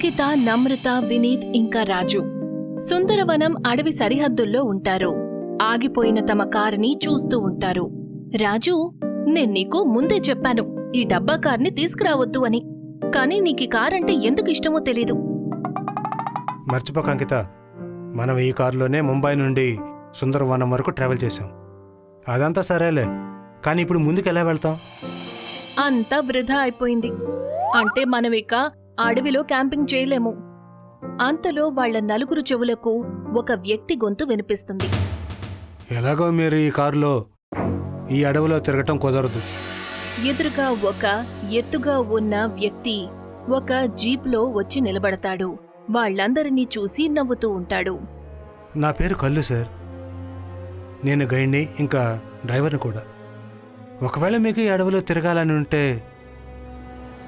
అంకిత, నమ్రత, వినీత్ ఇంకా రాజు సుందరవనం అడవి సరిహద్దుల్లో ఉంటారు. ఆగిపోయిన తమ కారుని చూస్తూ ఉంటారు. రాజు, నేను నీకు ముందే చెప్పాను ఈ డబ్బా కార్ని తీసుకురావద్దు అని. కానీ నీకీ కారంటే ఎందుకు ఇష్టమో తెలీదు. మర్చిపోక అంకిత, మనం ఈ కారులోనే ముంబై నుండి సుందరవనం వరకు ట్రావెల్ చేశాం. అదంతా సరేలే, కానీ ఇప్పుడు ముందుకు ఎలా వెళ్తాం? అంతా వృధా అయిపోయింది. అంటే మనమిక అడవిలో క్యాంపింగ్ చేయలేము. అంతలో వాళ్ల నలుగురు చెవులకు ఒక వ్యక్తి గొంతు వినిపిస్తుంది. ఎలాగో మీరు ఈ కారులో ఈ అడవిలో తిరగటం కుదరదు. ఎదురుగా ఒక ఎత్తుగా ఉన్న వ్యక్తి ఒక జీప్లో వచ్చి నిలబడతాడు. వాళ్లందరినీ చూసి నవ్వుతూ ఉంటాడు. నా పేరు కల్లు సార్. నేను గైడ్ని, ఇంకా డ్రైవర్ని కూడా. ఒకవేళ మీకు ఈ అడవిలో తిరగాలని ఉంటే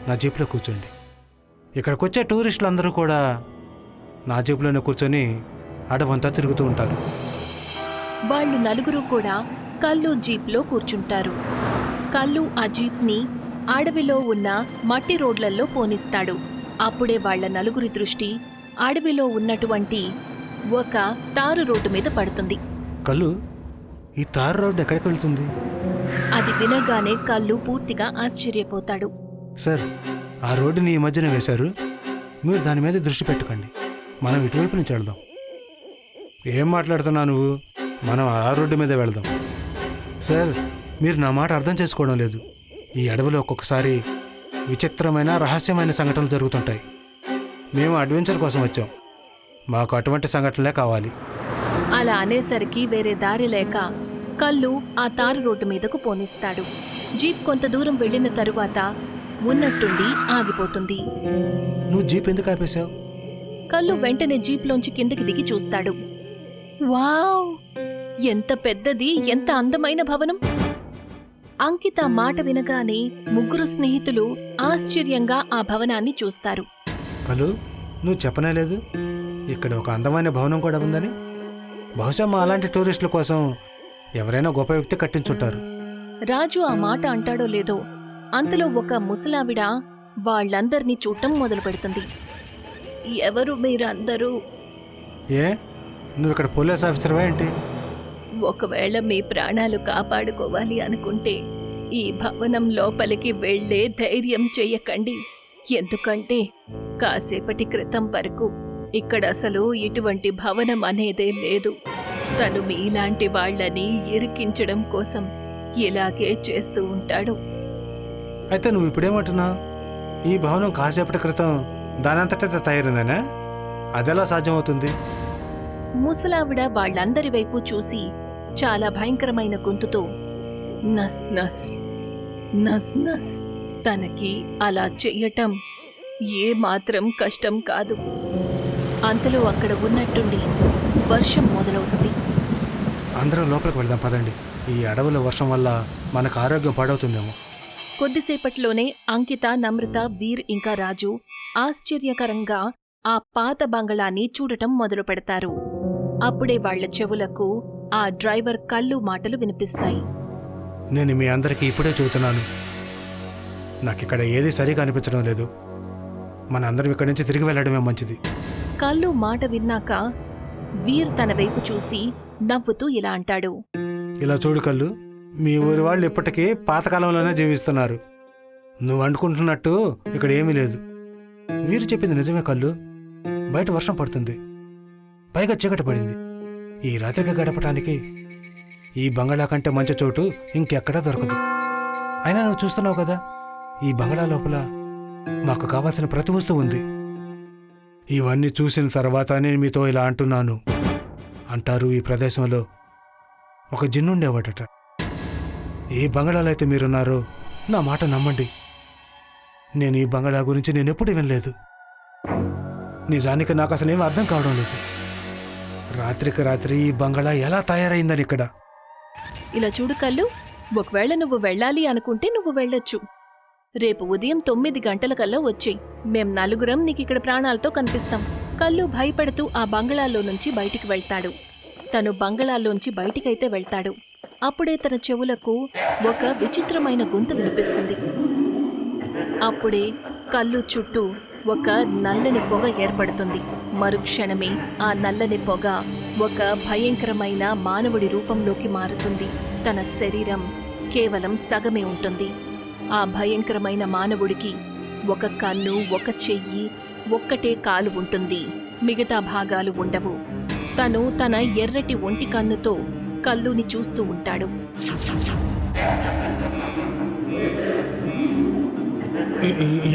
నా జీప్లో కూర్చోండి. ఇక్కడికి వచ్చే టూరిస్టులు అందరూ కూడా నా జీప్లోనే కూర్చొని అడవంతా తిరుగుతూ ఉంటారు. వాళ్ళు నలుగురు కూడా కల్లు జీప్లో కూర్చుంటారు. కల్లు ఆ జీప్ని అడవిలో ఉన్న మట్టి రోడ్లలో పోనిస్తాడు. అప్పుడే వాళ్ల నలుగురి దృష్టి అడవిలో ఉన్నటువంటి ఒక తారు రోడ్డు మీద పడుతుంది. కల్లు, ఈ తారు రోడ్డు ఎక్కడికి వెళ్తుంది? అది వినగానే కల్లు పూర్తిగా ఆశ్చర్యపోతాడు. సార్, ఆ రోడ్డుని ఈ మధ్యన వేశారు. మీరు దాని మీద దృష్టి పెట్టకండి. మనం ఇటువైపు నుంచి వెళ్దాం. ఏం మాట్లాడుతున్నావు నువ్వు? మనం ఆ రోడ్డు మీద వెళ్దాం. సార్, మీరు నా మాట అర్థం చేసుకోవడం లేదు. ఈ అడవిలో ఒక్కొక్కసారి విచిత్రమైన రహస్యమైన సంఘటనలు జరుగుతుంటాయి. మేము అడ్వెంచర్ కోసం వచ్చాం. మాకు అటువంటి సంఘటనలే కావాలి. అలా అనేసరికి వేరే దారి లేక కల్లు ఆ తారు రోడ్డు మీదకు పోనిస్తాడు. జీప్ కొంత దూరం వెళ్లిన తరువాత ఉన్నట్టుండి ఆగిపోతుంది. నువ్వు జీప్ ఎందుకు ఆపేశావు? కల్లు వెంటనే జీప్లోంచి కిందకి దిగి చూస్తాడు. వావ్! ఎంత పెద్దది, ఎంత అందమైన భవనం! అంకిత మాట వినగానే ముగ్గురు స్నేహితులు ఆశ్చర్యంగా ఆ భవనాన్ని చూస్తారు. కలు, నువ్వు చెప్పనే లేదు ఇక్కడ ఒక అందమైన భవనం కూడా ఉందని? బహుశా మా అలాంటి టూరిస్టుల కోసం ఎవరైనా గొప్ప వ్యక్తి కట్టించుంటారు. రాజు ఆ మాట అంటాడో లేదో అంతలో ఒక ముసలావిడ వాళ్లందర్నీ చూడటం మొదలు పెడుతుంది. ఎవరు మీరందరూ? ఏ, నువ్వు ఇక్కడ పోలీస్ ఆఫీసర్వా ఏంటి? ఒకవేళ మీ ప్రాణాలు కాపాడుకోవాలి అనుకుంటే ఈ భవనం లోపలికి వెళ్లే ధైర్యం చెయ్యకండి. ఎందుకంటే కాసేపటి క్రితం వరకు ఇక్కడ అసలు ఇటువంటి భవనం అనేదే లేదు. తను మీలాంటి వాళ్లని ఇరికించడం కోసం ఇలాగే చేస్తూ ఉంటాడు. అయితే నువ్వు ఇప్పుడేమంటున్నావు? ఈ భవనం కాసేపటి క్రితం దానంతటా తయారైందనా? అదెలా సాధ్యమవుతుంది? ముసలావిడ వాళ్లందరి వైపు చూసి చాలా భయంకరమైన గొంతుతో నస్ నస్ నస్ నస్, తనకి అలా చెయ్యటం ఏమాత్రం కష్టం కాదు. అంతలో అక్కడ ఉన్నట్టుండి వర్షం మొదలవుతుంది. అందరం లోపలికి వెళ్దాం పదండి. ఈ అడవిలో వర్షం వల్ల మనకు ఆరోగ్యం పాడవుతుందేమో. కొద్దిసేపట్లోనే అంకిత, నమ్రత, వీర్ ఇంకా రాజు ఆశ్చర్యకరంగా ఆ పాత బంగళాన్ని చూడటం మొదలు పెడతారు. అప్పుడే వాళ్ల చెవులకు ఆ డ్రైవర్ కల్లు మాటలు వినిపిస్తాయి. నేను మీ అందరికీ ఇప్పుడే చెబుతున్నాను, నాకిక్కడ ఏది సరిగా అనిపించడం లేదు. మన అందరం ఇక్కడి నుంచి తిరిగి వెళ్ళడమే మంచిది. కల్లు మాట విన్నాక వీర్ తన వైపు చూసి నవ్వుతూ ఇలా అంటాడు. ఇలా చూడు కల్లు, మీ ఊరి వాళ్ళు ఇప్పటికీ పాతకాలంలోనే జీవిస్తున్నారు. నువ్వు అనుకుంటున్నట్టు ఇక్కడ ఏమీ లేదు. వీరు చెప్పింది నిజమే కల్లు. బయట వర్షం పడుతుంది, పైగా చీకటి పడింది. ఈ రాత్రికి గడపటానికి ఈ బంగళా కంటే మంచి చోటు ఇంకెక్కడా దొరకదు. అయినా నువ్వు చూస్తున్నావు కదా, ఈ బంగళా లోపల మాకు కావాల్సిన ప్రతి వస్తువు ఉంది. ఇవన్నీ చూసిన తర్వాత నేను మీతో ఇలా అంటున్నాను. అంటారు ఈ ప్రదేశంలో ఒక జిన్నుండేవాడట. ఏ బంగళాలో అయితే మీరున్నారో నా మాట నమ్మండి, నేను ఈ బంగళా గురించి నేనెప్పుడు వినలేదు. నిజానికి నాకు అసలేం అర్థం కావడం లేదు. రాత్రికి రాత్రి ఈ బంగళా ఎలా తయారైందని ఇక్కడ. ఇలా చూడు కల్లు, ఒకవేళ నువ్వు వెళ్ళాలి అనుకుంటే నువ్వు వెళ్ళొచ్చు. రేపు ఉదయం 9 గంటలకల్లా వచ్చేయ్. మేం నలుగురం నీకిక్కడ ప్రాణాలతో కనిపిస్తాం. కల్లు భయపడుతూ ఆ బంగళాలో నుంచి బయటికి వెళ్తాడు. తను బంగళాల్లోంచి బయటికైతే వెళ్తాడు. అప్పుడే తన చెవులకు ఒక విచిత్రమైన గొంతు వినిపిస్తుంది. అప్పుడే కల్లు చుట్టూ ఒక నల్లని పొగ ఏర్పడుతుంది. మరుక్షణమే ఆ నల్లని పొగ ఒక భయంకరమైన మానవుడి రూపంలోకి మారుతుంది. తన శరీరం కేవలం సగమే ఉంటుంది. ఆ భయంకరమైన మానవుడికి ఒక కన్ను, ఒక చెయ్యి, ఒక్కటే కాలు ఉంటుంది. మిగతా భాగాలు ఉండవు. తను తన ఎర్రటి ఒంటి కన్నుతో కల్లుని చూస్తూ ఉంటాడు.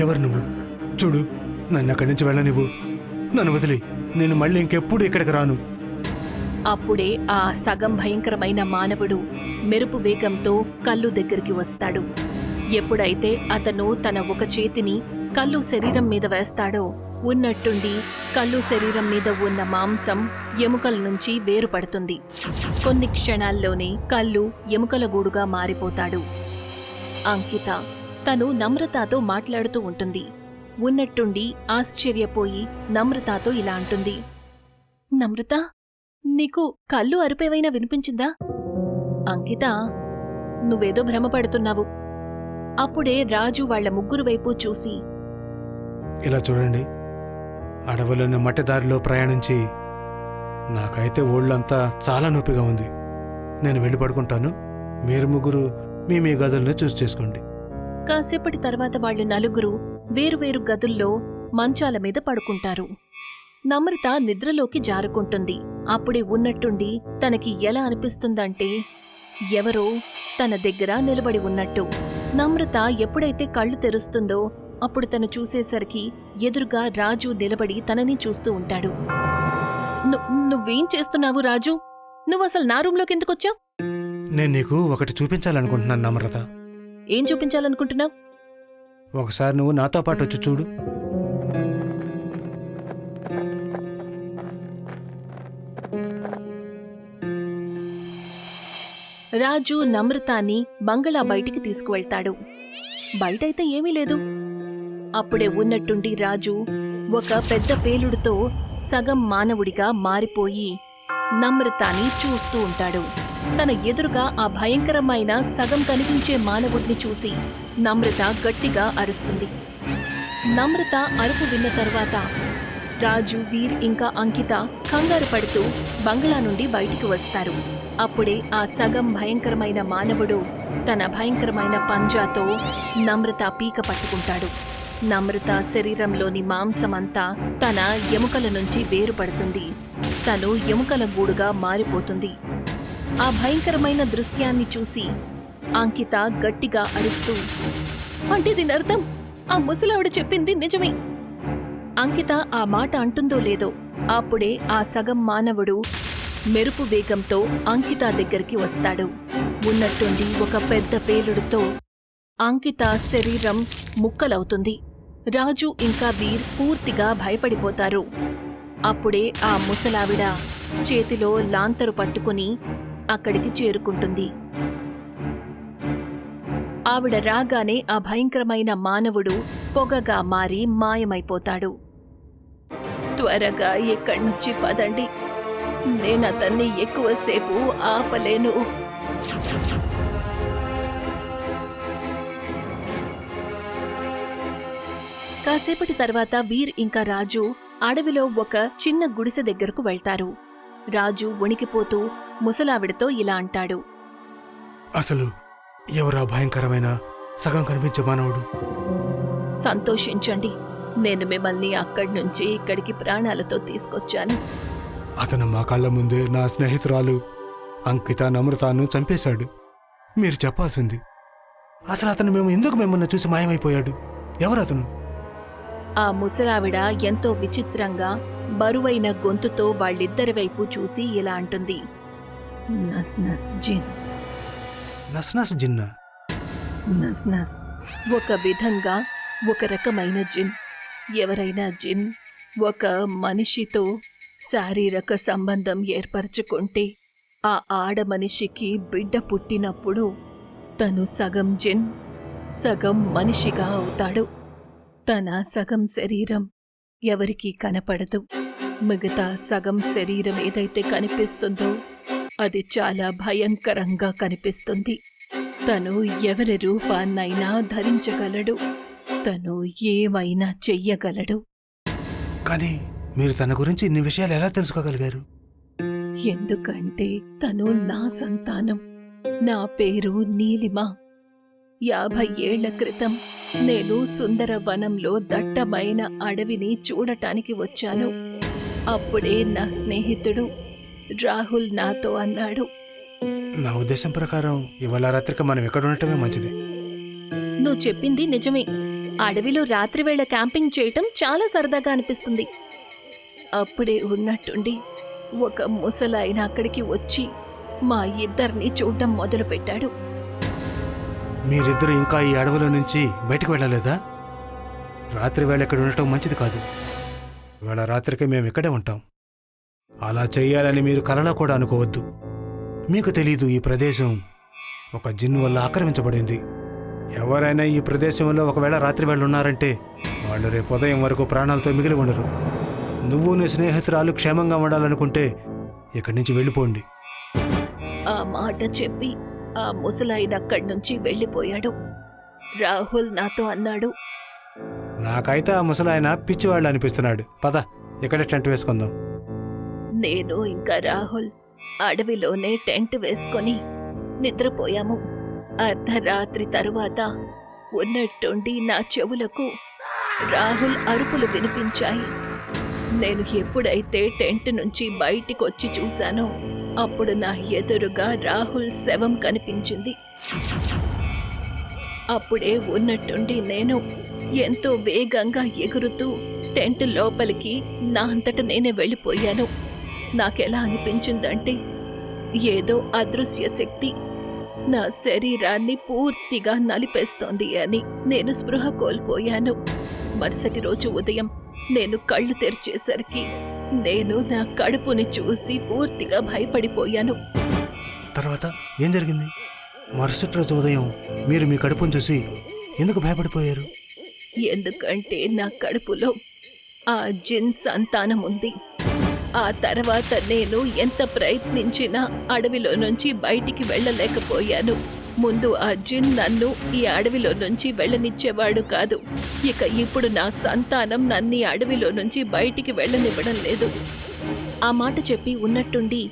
ఎవరు నువ్వు? చూడు, నన్ను అక్కడి నుంచి వెళ్ళనివ్వు. నన్ను వదిలి నేను మళ్ళీ ఇంకెప్పుడు ఇక్కడికి రాను. అప్పుడే ఆ సగం భయంకరమైన మానవుడు మెరుపు వేగంతో కల్లు దగ్గరికి వస్తాడు. ఎప్పుడైతే అతను తన ఒక చేతిని కల్లు శరీరం మీద వేస్తాడో ఉన్నట్టుండి కల్లు శరీరం మీద ఉన్న మాంసం ఎముకల నుంచి వేరుపడుతుంది. కొన్ని క్షణాల్లోనే కల్లు ఎముకల గూడుగా మారిపోతాడు. అంకిత తను నమ్రతతో మాట్లాడుతూ ఉంటుంది. ఉన్నట్టుండి ఆశ్చర్యపోయి నమ్రతతో ఇలా అంటుంది. నమ్రత, నీకు కళ్ళు అరుపేవైనా వినిపించిందా? అంకిత, నువ్వేదో భ్రమపడుతున్నావు. అప్పుడే రాజు వాళ్ల ముగ్గురు వైపు చూసి, ఇలా చూడండి, అడవులోని మట్టి దారిలో ప్రయాణించి నాకైతే ఒళ్ళంతా చాలా నొప్పిగా ఉంది. నేను వెళ్ళి పడుకుంటాను. మీరు ముగ్గురు మీ గదులను చూసి చేసుకోండి. కాసేపటి తర్వాత వాళ్ళు నలుగురు వేరువేరు గదుల్లో మంచాల మీద పడుకుంటారు. నమ్రత నిద్రలోకి జారుకుంటుంది. అప్పుడే ఉన్నట్టుండి తనకి ఎలా అనిపిస్తుందంటే ఎవరో తన దగ్గర నిలబడి ఉన్నట్టు. నమ్రత ఎప్పుడైతే కళ్ళు తెరుస్తుందో అప్పుడు తను చూసేసరికి ఎదురుగా రాజు నిలబడి తనని చూస్తూ ఉంటాడు. నువ్వేం చేస్తున్నావు రాజు? నువ్వసలు నా రూంలోకి ఎందుకొచ్చావు? నేను నీకు ఒకటి చూపించాలనుకుంటున్నాను నమ్రత. ఏం చూపించాలనుకుంటున్నావు? ఒకసారి నువ్వు నాతో పాటు వచ్చి చూడు. రాజు నమ్రతాని బంగళా బయటికి తీసుకువెళ్తాడు. బయటైతే ఏమీ లేదు. అప్పుడే ఉన్నట్టుండి రాజు ఒక పెద్ద పేలుడుతో సగం మానవుడిగా మారిపోయి నమ్రతాని చూస్తూ ఉంటాడు. తన ఎదురుగా ఆ భయంకరమైన సగం కనిపించే మానవుడిని చూసి నమ్రత గట్టిగా అరుస్తుంది. నమ్రత అరుపు విన్న తర్వాత రాజు, వీర్ ఇంకా అంకిత కంగారు పడుతూ బంగ్లా నుండి బయటికి వస్తారు. అప్పుడే ఆ సగం భయంకరమైన మానవుడు తన భయంకరమైన పంజాతో నమ్రత పీక పట్టుకుంటాడు. నమ్రత శరీరంలోని మాంసమంతా తన ఎముకల నుంచి వేరుపడుతుంది. తను ఎముకల గూడుగా మారిపోతుంది. ఆ భయంకరమైన దృశ్యాన్ని చూసి అంకిత గట్టిగా అరుస్తూ, అంటే దీనర్థం ఆ ముసలావిడ చెప్పింది నిజమే. అంకిత ఆ మాట అంటుందో లేదో అప్పుడే ఆ సగం మానవుడు మెరుపు వేగంతో అంకిత దగ్గరికి వస్తాడు. ఉన్నట్టుండి ఒక పెద్ద పేలుడుతో అంకిత శరీరం ముక్కలవుతుంది. రాజు ఇంకా వీర్ పూర్తిగా భయపడిపోతారు. అప్పుడే ఆ ముసలావిడ చేతిలో లాంతరు పట్టుకుని అక్కడికి చేరుకుంటుంది. ఆవిడ రాగానే ఆ భయంకరమైన మానవుడు పొగగా మారి మాయమైపోతాడు. త్వరగా ఇక్కడి నుంచి పదండి, నేనతన్ని ఎక్కువసేపు ఆపలేను. కాసేపటి తర్వాత వీర్ ఇంకా రాజు అడవిలో ఒక చిన్న గుడిసె దగ్గరకు వెళ్తారు. రాజు వణికిపోతూ ముసలావిడతో ఇలా అంటాడు. అసలు ఎవరా భయంకరమైన సగం కనిపించే మానవుడు? సంతోషించండి, నేను మిమ్మల్ని అక్కడి నుంచి ఇక్కడికి ప్రాణాలతో తీసుకొచ్చాను. అతను మా కళ్ళ ముందే నా స్నేహితురాలు అంకిత నమ్రతాను చంపేశాడు. మీరు చెప్పాల్సింది, అసలు అతను ఎందుకు మిమ్మల్ని చూసి మాయమైపోయాడు? ఎవరతను? ఆ ముసలావిడ ఎంతో విచిత్రంగా బరువైన గొంతుతో వాళ్ళిద్దరి వైపు చూసి ఇలా అంటుంది. నస్నస్ జిన్. నస్నస్ జిన్నా? నస్నస్ ఒక విధంగా ఒక రకమైన జిన్. ఎవరైనా జిన్ ఒక మనిషితో శారీరక సంబంధం ఏర్పరచుకుంటే ఆ ఆడ మనిషికి బిడ్డ పుట్టినప్పుడు తను సగం జిన్ సగం మనిషిగా అవుతాడు. తన సగం శరీరం ఎవరికీ కనపడదు. మిగతా సగం శరీరం ఏదైతే కనిపిస్తుందో అది చాలా భయంకరంగా కనిపిస్తుంది. తను ఎవరి రూపాన్నైనా ధరించగలడు. తను ఏమైనా చెయ్యగలడు. కానీ మీరు తన గురించి ఇన్ని విషయాలు ఎలా తెలుసుకోగలిగారు? ఎందుకంటే తను నా సంతానం. నా పేరు నీలిమ. 50 ఏళ్ల క్రితం నేను సుందర వనంలో దట్టమైన అడవిని చూడటానికి వచ్చాను. అప్పుడే నా స్నేహితుడు రాహుల్ నాతో అన్నాడు, నా ఉద్దేశం ప్రకారం ఇవాళ రాత్రికి మనం ఎక్కడ ఉండటమే మంచిది. నువ్వు చెప్పింది నిజమే. అడవిలో రాత్రివేళ క్యాంపింగ్ చేయటం చాలా సరదాగా అనిపిస్తుంది. అప్పుడే ఉన్నట్టుండి ఒక ముసలాయన అక్కడికి వచ్చి మా ఇద్దరిని చూడటం మొదలుపెట్టాడు. మీరిద్దరు ఇంకా ఈ అడవిలో నుంచి బయటకు వెళ్ళలేదా? రాత్రి వేళ ఇక్కడ ఉండటం మంచిది కాదు. ఇవాళ రాత్రికి మేము ఇక్కడే ఉంటాం. అలా చెయ్యాలని మీరు కలలో కూడా అనుకోవద్దు. మీకు తెలీదు, ఈ ప్రదేశం ఒక జిన్ వల్ల ఆక్రమించబడింది. ఎవరైనా ఈ ప్రదేశంలో ఒకవేళ రాత్రి వేళ ఉన్నారంటే వాళ్ళు రేపు ఉదయం వరకు ప్రాణాలతో మిగిలి ఉండరు. నువ్వు నీ స్నేహితురాలు క్షేమంగా ఉండాలనుకుంటే ఇక్కడి నుంచి వెళ్ళిపోండి. ఆ మాట చెప్పి ఆ ముసలాయన అక్కడి నుంచి వెళ్ళిపోయాడు. రాహుల్ నాతో అన్నాడు, నాకైతే ఆ ముసలాయన పిచ్చివాళ్ళు అనిపిస్తున్నాడు. పద, ఇక్కడే టెంట్ వేసుకుందాం. నేను ఇంకా రాహుల్ అడవిలోనే టెంట్ వేసుకొని నిద్రపోయాము. అర్ధరాత్రి తరువాత ఉన్నట్టుండి నా చెవులకు రాహుల్ అరుపులు వినిపించాయి. నేను ఎప్పుడైతే టెంట్ నుంచి బయటికొచ్చి చూశానో అప్పుడు నా ఎదురుగా రాహుల్ శవం కనిపించింది. అప్పుడే ఉన్నట్టుండి నేను ఎంతో వేగంగా ఎగురుతూ టెంట్ లోపలికి నా అంతట నేనే వెళ్ళిపోయాను. నాకెలా అనిపించిందంటే ఏదో అదృశ్య శక్తి నా శరీరాన్ని పూర్తిగా నలిపేస్తోంది అని. నేను స్పృహ కోల్పోయాను. మరుసటి రోజు ఉదయం నేను కళ్ళు తెరిచేసరికి నేను నా కడుపుని చూసి పూర్తిగా భయపడిపోయాను. తర్వాత ఏం జరిగింది? మరుసటి రోజు ఉదయం మీరు మీ కడుపును చూసి ఎందుకు భయపడిపోయారు? ఎందుకంటే నా కడుపులో ఆ జిన్ సంతానం ఉంది. ఆ తర్వాత నేను ఎంత ప్రయత్నించినా అడవిలో నుంచి బయటికి వెళ్ళలేకపోయాను. ముందు ఆ జిన్ నన్ను ఈ అడవిలో నుంచి వెళ్ళనిచ్చేవాడు కాదు. ఇక ఇప్పుడు నా సంతానం నన్ను ఈ అడవిలో నుంచి బయటికి వెళ్ళనివ్వడం లేదు. ఆ మాట చెప్పి ఉన్నట్టుండి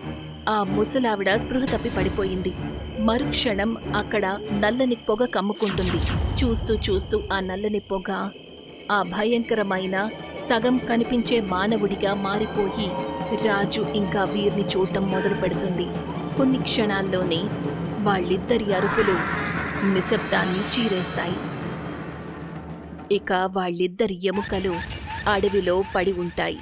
ఆ ముసలావిడ స్పృహ తప్పి పడిపోయింది. మరుక్షణం అక్కడ నల్లని పొగ కమ్ముకుంటుంది. చూస్తూ చూస్తూ ఆ నల్లని పొగ ఆ భయంకరమైన సగం కనిపించే మానవుడిగా మారిపోయి రాజు ఇంకా వీర్ని చూడటం మొదలు పెడుతుంది. కొన్ని క్షణాల్లోనే వాళ్ళిద్దరి అరుపులు నిశ్శబ్దాన్ని చీరేస్తాయి. ఇక వాళ్ళిద్దరి ఎముకలు అడవిలో పడి ఉంటాయి.